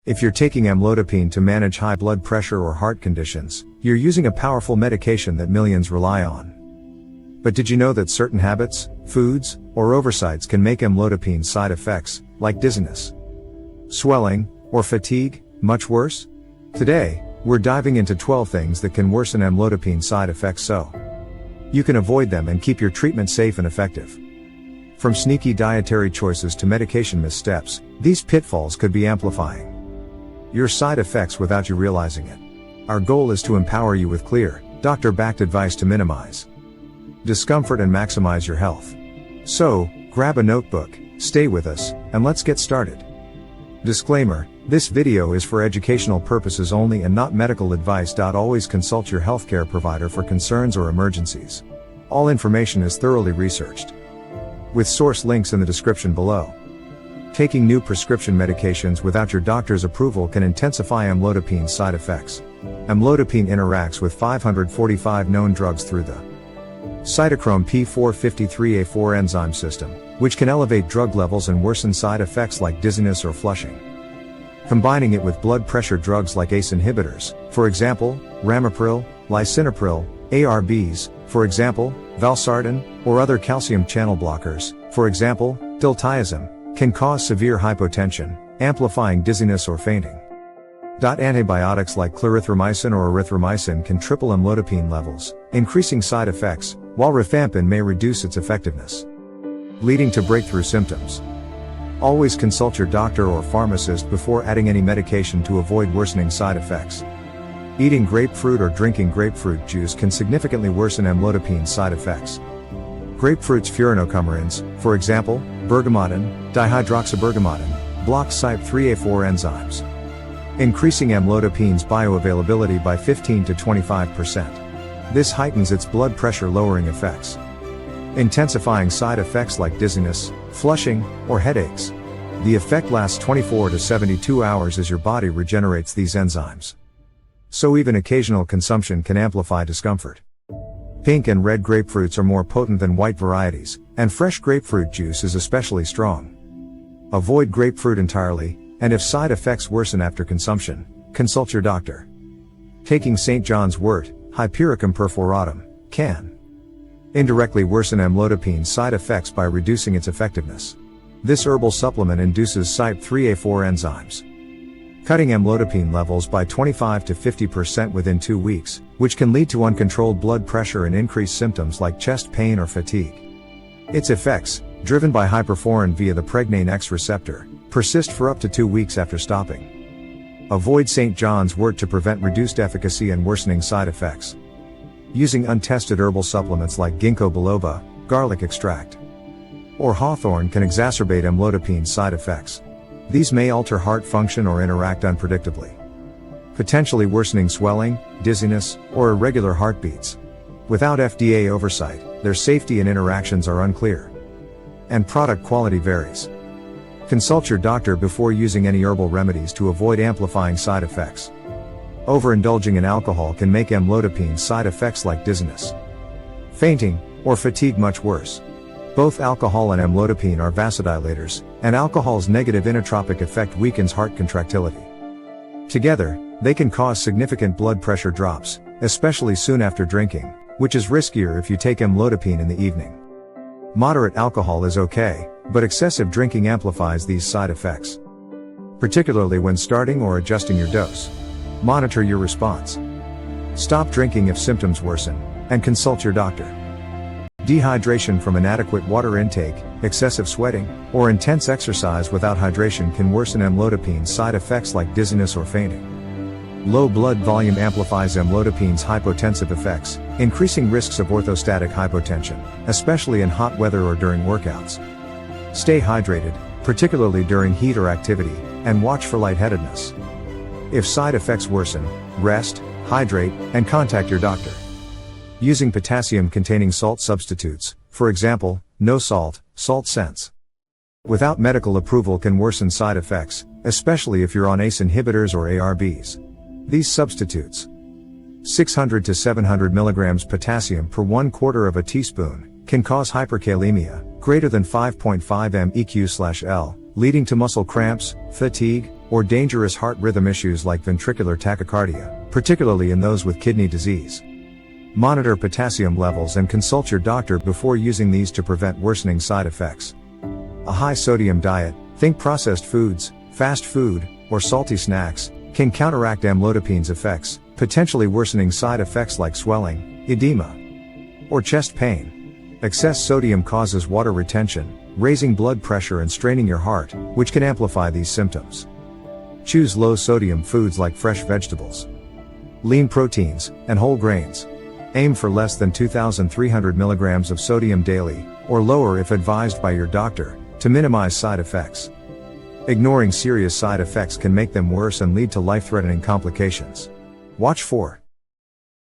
If you're taking amlodipine to manage high blood pressure or heart conditions, you're using a powerful medication that millions rely on. But did you know that certain habits, foods, or oversights can make amlodipine side effects, like dizziness, swelling, or fatigue, much worse? Today, we're diving into 12 things that can worsen amlodipine side effects so you can avoid them and keep your treatment safe and effective. From sneaky dietary choices to medication missteps, these pitfalls could be amplifying your side effects without you realizing it. Our goal is to empower you with clear, doctor-backed advice to minimize discomfort and maximize your health. So, grab a notebook, stay with us, and let's get started. Disclaimer: this video is for educational purposes only and not medical advice. Always consult your healthcare provider for concerns or emergencies. All information is thoroughly researched, with source links in the description below. Taking new prescription medications without your doctor's approval can intensify amlodipine side effects. Amlodipine interacts with 545 known drugs through the cytochrome P453A4 enzyme system, which can elevate drug levels and worsen side effects like dizziness or flushing. Combining it with blood pressure drugs like ACE inhibitors, for example, ramipril, lisinopril, ARBs, for example, valsartan, or other calcium channel blockers, for example, diltiazem, can cause severe hypotension, amplifying dizziness or fainting. Antibiotics like clarithromycin or erythromycin can triple amlodipine levels, increasing side effects, while rifampin may reduce its effectiveness, leading to breakthrough symptoms. Always consult your doctor or pharmacist before adding any medication to avoid worsening side effects. Eating grapefruit or drinking grapefruit juice can significantly worsen amlodipine side effects. Grapefruit's furanocoumarins, for example, bergamottin, dihydroxybergamottin, blocks CYP3A4 enzymes, increasing amlodipine's bioavailability by 15 to 25%. This heightens its blood pressure lowering effects, intensifying side effects like dizziness, flushing, or headaches. The effect lasts 24 to 72 hours as your body regenerates these enzymes. So even occasional consumption can amplify discomfort. Pink and red grapefruits are more potent than white varieties, and fresh grapefruit juice is especially strong. Avoid grapefruit entirely, and if side effects worsen after consumption, consult your doctor. Taking St. John's wort, Hypericum perforatum, can indirectly worsen amlodipine side effects by reducing its effectiveness. This herbal supplement induces CYP3A4 enzymes, cutting amlodipine levels by 25 to 50% within 2 weeks, which can lead to uncontrolled blood pressure and increased symptoms like chest pain or fatigue. Its effects, driven by hyperforin via the pregnane X receptor, persist for up to 2 weeks after stopping. Avoid St. John's wort to prevent reduced efficacy and worsening side effects. Using untested herbal supplements like ginkgo biloba, garlic extract, or hawthorn can exacerbate amlodipine side effects. These may alter heart function or interact unpredictably, potentially worsening swelling, dizziness, or irregular heartbeats. Without FDA oversight, their safety and interactions are unclear, and product quality varies. Consult your doctor before using any herbal remedies to avoid amplifying side effects. Overindulging in alcohol can make amlodipine side effects like dizziness, fainting, or fatigue much worse. Both alcohol and amlodipine are vasodilators, and alcohol's negative inotropic effect weakens heart contractility. Together, they can cause significant blood pressure drops, especially soon after drinking, which is riskier if you take amlodipine in the evening. Moderate alcohol is okay, but excessive drinking amplifies these side effects, particularly when starting or adjusting your dose. Monitor your response. Stop drinking if symptoms worsen, and consult your doctor. Dehydration from inadequate water intake, excessive sweating, or intense exercise without hydration can worsen amlodipine side effects like dizziness or fainting. Low blood volume amplifies amlodipine's hypotensive effects, increasing risks of orthostatic hypotension, especially in hot weather or during workouts. Stay hydrated, particularly during heat or activity, and watch for lightheadedness. If side effects worsen, rest, hydrate, and contact your doctor. Using potassium-containing salt substitutes, for example, no salt, salt sense, without medical approval can worsen side effects, especially if you're on ACE inhibitors or ARBs. These substitutes, 600 to 700 mg potassium per 1/4 of a teaspoon, can cause hyperkalemia, greater than 5.5 meq/L, leading to muscle cramps, fatigue, or dangerous heart rhythm issues like ventricular tachycardia, particularly in those with kidney disease. Monitor potassium levels and consult your doctor before using these to prevent worsening side effects. A high sodium diet, think processed foods, fast food, or salty snacks, can counteract amlodipine's effects, potentially worsening side effects like swelling, edema, or chest pain. Excess sodium causes water retention, raising blood pressure and straining your heart, which can amplify these symptoms. Choose low sodium foods like fresh vegetables, lean proteins, and whole grains. Aim for less than 2,300 milligrams of sodium daily, or lower if advised by your doctor, to minimize side effects. Ignoring serious side effects can make them worse and lead to life-threatening complications. Watch for